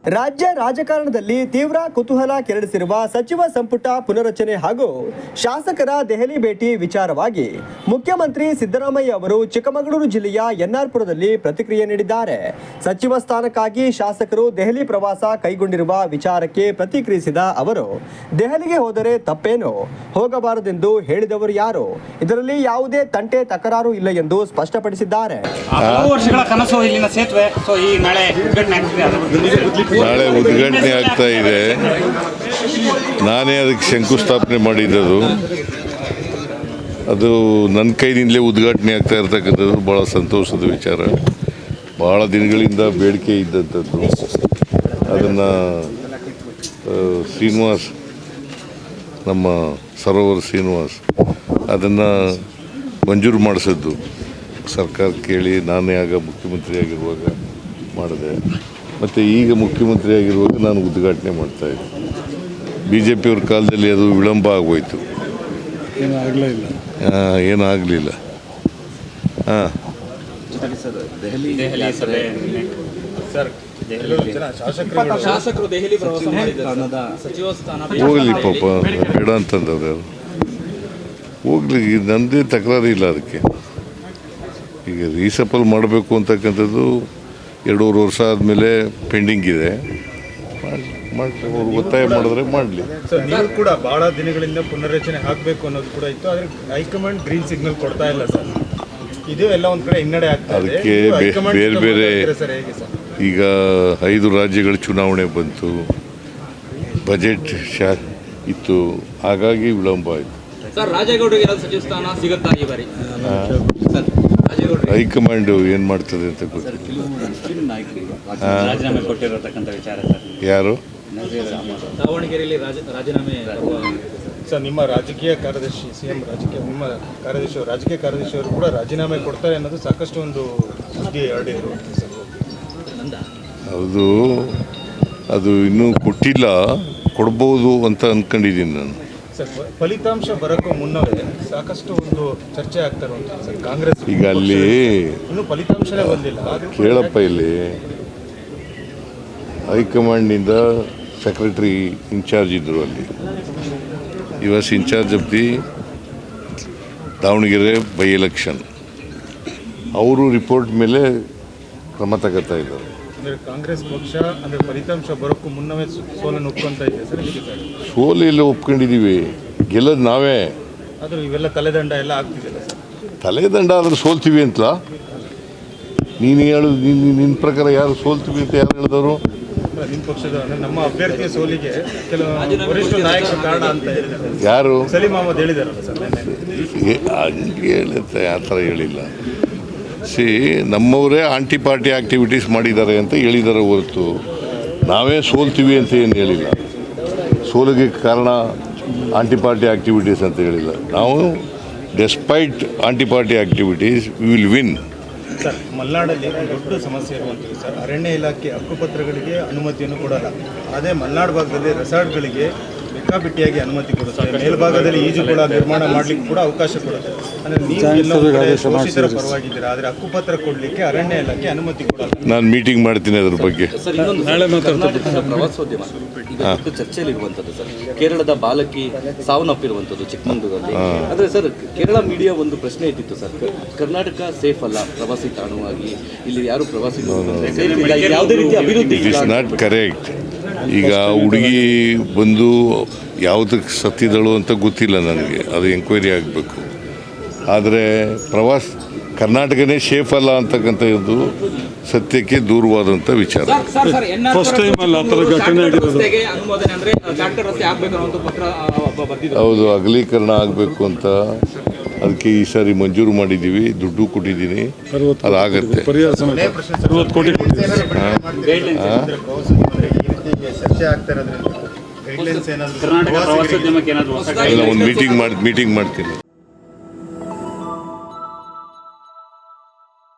ರಾಜ್ಯ ರಾಜಕಾರಣದಲ್ಲಿ ತೀವ್ರ ಕುತೂಹಲ ಕೆರಳಿಸಿರುವ ಸಚಿವ ಸಂಪುಟ ಪುನರಚನೆ ಹಾಗೂ ಶಾಸಕರ ದೆಹಲಿ ಭೇಟಿ ವಿಚಾರವಾಗಿ ಮುಖ್ಯಮಂತ್ರಿ ಸಿದ್ದರಾಮಯ್ಯ ಅವರು ಚಿಕ್ಕಮಗಳೂರು ಜಿಲ್ಲೆಯ ಎನ್ಆರ್ಪುರದಲ್ಲಿ ಪ್ರತಿಕ್ರಿಯೆ ನೀಡಿದ್ದಾರೆ. ಸಚಿವ ಸ್ಥಾನಕ್ಕಾಗಿ ಶಾಸಕರು ದೆಹಲಿ ಪ್ರವಾಸ ಕೈಗೊಂಡಿರುವ ವಿಚಾರಕ್ಕೆ ಪ್ರತಿಕ್ರಿಯಿಸಿದ ಅವರು, ದೆಹಲಿಗೆ ಹೋದರೆ ತಪ್ಪೇನು, ಹೋಗಬಾರದೆಂದು ಹೇಳಿದವರು ಯಾರು, ಇದರಲ್ಲಿ ಯಾವುದೇ ತಂಟೆ ತಕರಾರು ಇಲ್ಲ ಎಂದು ಸ್ಪಷ್ಟಪಡಿಸಿದ್ದಾರೆ. ವರ್ಷಗಳ ಕನಸು ಇಲ್ಲಿನ ಸೇತುವೆ ನಾಳೆ ಉದ್ಘಾಟನೆ ಆಗ್ತಾ ಇದೆ. ನಾನೇ ಅದಕ್ಕೆ ಶಂಕುಸ್ಥಾಪನೆ ಮಾಡಿದ್ದು. ಅದು ನನ್ನ ಕೈನಿಂದಲೇ ಉದ್ಘಾಟನೆ ಆಗ್ತಾ ಇರ್ತಕ್ಕಂಥದ್ದು ಭಾಳ ಸಂತೋಷದ ವಿಚಾರ. ಭಾಳ ದಿನಗಳಿಂದ ಬೇಡಿಕೆ ಇದ್ದಂಥದ್ದು. ಅದನ್ನು ಶ್ರೀನಿವಾಸ್, ನಮ್ಮ ಸರೋವರ್ ಶ್ರೀನಿವಾಸ್ ಅದನ್ನು ಮಂಜೂರು ಮಾಡಿಸಿದ್ದು ಸರ್ಕಾರ ಕೇಳಿ ನಾನೇ ಆಗ ಮುಖ್ಯಮಂತ್ರಿ ಆಗಿರುವಾಗ ಮಾಡಿದೆ. ಮತ್ತು ಈಗ ಮುಖ್ಯಮಂತ್ರಿ ಆಗಿರುವಾಗ ನಾನು ಉದ್ಘಾಟನೆ ಮಾಡ್ತಾಯಿದ್ದೆ. BJP ಅವ್ರ ಕಾಲದಲ್ಲಿ ಅದು ವಿಳಂಬ ಆಗೋಯ್ತು, ಏನೂ ಆಗಲಿಲ್ಲ. ಹೋಗಲಿ ಪಾಪ, ಬೇಡ ಅಂತಂದವ್ರು ಯಾರು, ಹೋಗ್ಲಿ, ನನ್ನದೇ ತಕರಾರು ಇಲ್ಲ ಅದಕ್ಕೆ. ಈಗ ರೀಸಫಲ್ ಮಾಡಬೇಕು ಅಂತಕ್ಕಂಥದ್ದು 2.5 ವರ್ಷ ಆದಮೇಲೆ ಪೆಂಡಿಂಗ್ ಇದೆ. ಅವ್ರು ಒತ್ತಾಯ ಮಾಡಿದ್ರೆ ಮಾಡಲಿ. ನೀವು ಕೂಡ ಭಾಳ ದಿನಗಳಿಂದ ಪುನರ್ರಚನೆ ಆಗಬೇಕು ಅನ್ನೋದು ಕೂಡ ಇತ್ತು, ಆದರೆ ಹೈಕಮಾಂಡ್ ಗ್ರೀನ್ ಸಿಗ್ನಲ್ ಕೊಡ್ತಾ ಇಲ್ಲ ಸರ್. ಇದು ಎಲ್ಲ ಒಂದು ಕಡೆ ಹಿನ್ನಡೆ ಆಗ್ತದೆ. ಅದಕ್ಕೆ ಬೇರೆ ಬೇರೆ ಈಗ 5 ರಾಜ್ಯಗಳ ಚುನಾವಣೆ ಬಂತು, ಬಜೆಟ್ ಇತ್ತು, ಹಾಗಾಗಿ ವಿಳಂಬ ಆಯಿತು. ಸರ್, ರಾಜೇಗೌಡರಿಗೆ ಸಚಿವ ಸ್ಥಾನ ಸಿಗುತ್ತಾ ಈ ಬಾರಿ? ಹೈಕಮಾಂಡ್ ಏನು ಮಾಡ್ತದೆ ಅಂತ ಗೊತ್ತಿಲ್ಲ. ರಾಜೀನಾಮೆ ಕೊಟ್ಟಿರತಕ್ಕಂಥ ವಿಚಾರ ಯಾರು? ದಾವಣಗೆರೆಯಲ್ಲಿ ರಾಜೀನಾಮೆ ಸರ್, ನಿಮ್ಮ ರಾಜಕೀಯ ಕಾರ್ಯದರ್ಶಿ, CM ನಿಮ್ಮ ರಾಜಕೀಯ ಕಾರ್ಯದರ್ಶಿಯವರು ಕೂಡ ರಾಜೀನಾಮೆ ಕೊಡ್ತಾರೆ ಅನ್ನೋದು ಸಾಕಷ್ಟು ಒಂದು ಸುದ್ದಿ ಹರಡಿದ್ರು. ಹೌದು, ಅದು ಇನ್ನೂ ಕೊಟ್ಟಿಲ್ಲ, ಕೊಡ್ಬೋದು ಅಂತ ಅಂದ್ಕೊಂಡಿದ್ದೀನಿ ನಾನು. ಸರ್, ಫಲಿತಾಂಶ ಬರೋಕ್ಕೂ ಮುನ್ನವೇ ಸಾಕಷ್ಟು ಒಂದು ಚರ್ಚೆ ಆಗ್ತಾ ಇರುವಂಥದ್ದು ಸರ್. ಕಾಂಗ್ರೆಸ್ ಈಗ ಅಲ್ಲಿ ಇನ್ನೂ ಫಲಿತಾಂಶನೇ ಬಂದಿಲ್ಲ. ಕೇಳಪ್ಪ, ಇಲ್ಲಿ ಹೈಕಮಾಂಡ್ನಿಂದ ಸೆಕ್ರೆಟರಿ ಇನ್ಚಾರ್ಜ್ ಇದ್ದರು. ಅಲ್ಲಿ was incharge of the Davanagere by election. ಅವರು ರಿಪೋರ್ಟ್ ಮೇಲೆ ಕ್ರಮ ತಗೋತಾ ಇದ್ದಾರೆ. ಅಂದರೆ ಕಾಂಗ್ರೆಸ್ ಪಕ್ಷ ಅಂದರೆ ಫಲಿತಾಂಶ ಬರೋಕ್ಕೂ ಮುನ್ನವೇ ಸೋಲನ್ನು ಒಪ್ಕೊಂತ ಇದೆ ಸರ್. ಸೋಲು ಎಲ್ಲ ಒಪ್ಕೊಂಡಿದ್ದೀವಿ, ಗೆಲ್ಲೋದು ನಾವೇ. ಆದರೂ ಇವೆಲ್ಲ ತಲೆದಂಡ ಎಲ್ಲ ಆಗ್ತಿದೆಯಲ್ಲ ಸರ್. ತಲೆದಂಡ ಆದ್ರೆ ಸೋಲ್ತೀವಿ ಅಂತಲ್ಲ ನೀನು ಹೇಳೋದು? ನಿನ್ನ ಪ್ರಕಾರ ಯಾರು ಸೋಲ್ತೀವಿ ಅಂತ ಯಾರು ಹೇಳಿದವರು? ನಿಮ್ಮ ಪಕ್ಷದ ಅಂದರೆ ನಮ್ಮ ಅಭ್ಯರ್ಥಿಯ ಸೋಲಿಗೆ ಕೆಲವು ವರಿಷ್ಠ ನಾಯಕರು ಕಾರಣ ಅಂತ ಹೇಳಿದ್ದಾರೆ. ಯಾರು? ಸಲೀಂ ಅಹಮದ್ ಹೇಳಿದಾರಲ್ಲ ಸರ್. ಹೇಳುತ್ತೆ, ಆ ಥರ ಹೇಳಿಲ್ಲ. ನಮ್ಮವರೇ ಆಂಟಿ ಪಾರ್ಟಿ ಆ್ಯಕ್ಟಿವಿಟೀಸ್ ಮಾಡಿದ್ದಾರೆ ಅಂತ ಹೇಳಿದ್ದಾರೆ ಹೊರತು ನಾವೇ ಸೋಲ್ತೀವಿ ಅಂತ ಏನು ಹೇಳಿಲ್ಲ. ಸೋಲಿಗೆ ಕಾರಣ ಆಂಟಿ ಪಾರ್ಟಿ ಆ್ಯಕ್ಟಿವಿಟೀಸ್ ಅಂತ ಹೇಳಿಲ್ಲ. ನಾವು despite anti party activities we will win. Sir, ಮಲೆನಾಡಲ್ಲಿ ದೊಡ್ಡ ಸಮಸ್ಯೆ ಇರುವಂಥದ್ದು ಸರ್. ಅರಣ್ಯ ಇಲಾಖೆ ಹಕ್ಕುಪತ್ರಗಳಿಗೆ ಅನುಮತಿಯನ್ನು ಕೊಡಲ್ಲ. ಅದೇ ಮಲೆನಾಡು ಭಾಗದಲ್ಲಿ ರೆಸಾರ್ಟ್ಗಳಿಗೆ ಬೇಕಾಬಿಟ್ಟಿಯಾಗಿ ಅನುಮತಿ ಕೊಡುತ್ತೆ. ಮೇಲ್ಭಾಗದಲ್ಲಿ ಈಜು ಕೂಡ ನಿರ್ಮಾಣ ಮಾಡಲಿಕ್ಕೆ ಕೂಡ ಅವಕಾಶ ಕೊಡುತ್ತೆ. ಅಂದರೆ ನೀವು ಶೋಷಿತರ ಪರವಾಗಿದ್ದೀರಾ, ಆದರೆ ಹಕ್ಕುಪತ್ರ ಕೊಡಲಿಕ್ಕೆ ಅರಣ್ಯ ಇಲಾಖೆ ಅನುಮತಿ ಕೊಡಲ್ಲ. ನಾನು ಮೀಟಿಂಗ್ ಮಾಡ್ತೀನಿ ಅದ್ರ ಬಗ್ಗೆ. ಪ್ರವಾಸೋದ್ಯಮ ಈಗ ದೊಡ್ಡ ಚರ್ಚೆಯಲ್ಲಿರುವಂಥದ್ದು ಸರ್. ಕೇರಳದ ಬಾಲಕಿ ಸಾವನ್ನಪ್ಪಿರುವಂಥದ್ದು ಚಿಕ್ಕಮಗಳೂರಲ್ಲಿ. ಆದರೆ ಸರ್, ಕೇರಳ ಮೀಡಿಯಾ ಒಂದು ಪ್ರಶ್ನೆ ಇಟ್ಟಿತ್ತು ಸರ್, ಕರ್ನಾಟಕ ಸೇಫ್ ಅಲ್ಲ ಪ್ರವಾಸಿ ತಾಣವಾಗಿ, ಇಲ್ಲಿ ಯಾರು ಪ್ರವಾಸಿ ಯಾವುದೇ ರೀತಿ ಅಭಿವೃದ್ಧಿ. It is not correct. ಈಗ ಹುಡುಗಿ ಬಂದು ಯಾವುದಕ್ಕೆ ಸತ್ತಿದಳು ಅಂತ ಗೊತ್ತಿಲ್ಲ ನನಗೆ, ಅದು ಎಂಕ್ವೈರಿ ಆಗಬೇಕು. ಆದರೆ ಕರ್ನಾಟಕನೇ ಸೇಫ್ ಅಲ್ಲ ಅಂತಕ್ಕಂಥದ್ದು ಸತ್ಯಕ್ಕೆ ದೂರವಾದಂಥ ವಿಚಾರ. ಹೌದು, ಅಗಲೀಕರಣ ಆಗಬೇಕು ಅಂತ ಅದಕ್ಕೆ ಈ ಸಾರಿ ಮಂಜೂರು ಮಾಡಿದ್ದೀವಿ, ದುಡ್ಡು ಕೊಟ್ಟಿದ್ದೀನಿ, ಅದಾಗತ್ತೆ. ಚರ್ಚೆ ಆಗ್ತಾ ಇರೋದ್ರಿಂದ ಒಂದು ಮೀಟಿಂಗ್ ಮಾಡ್ತೀನಿ.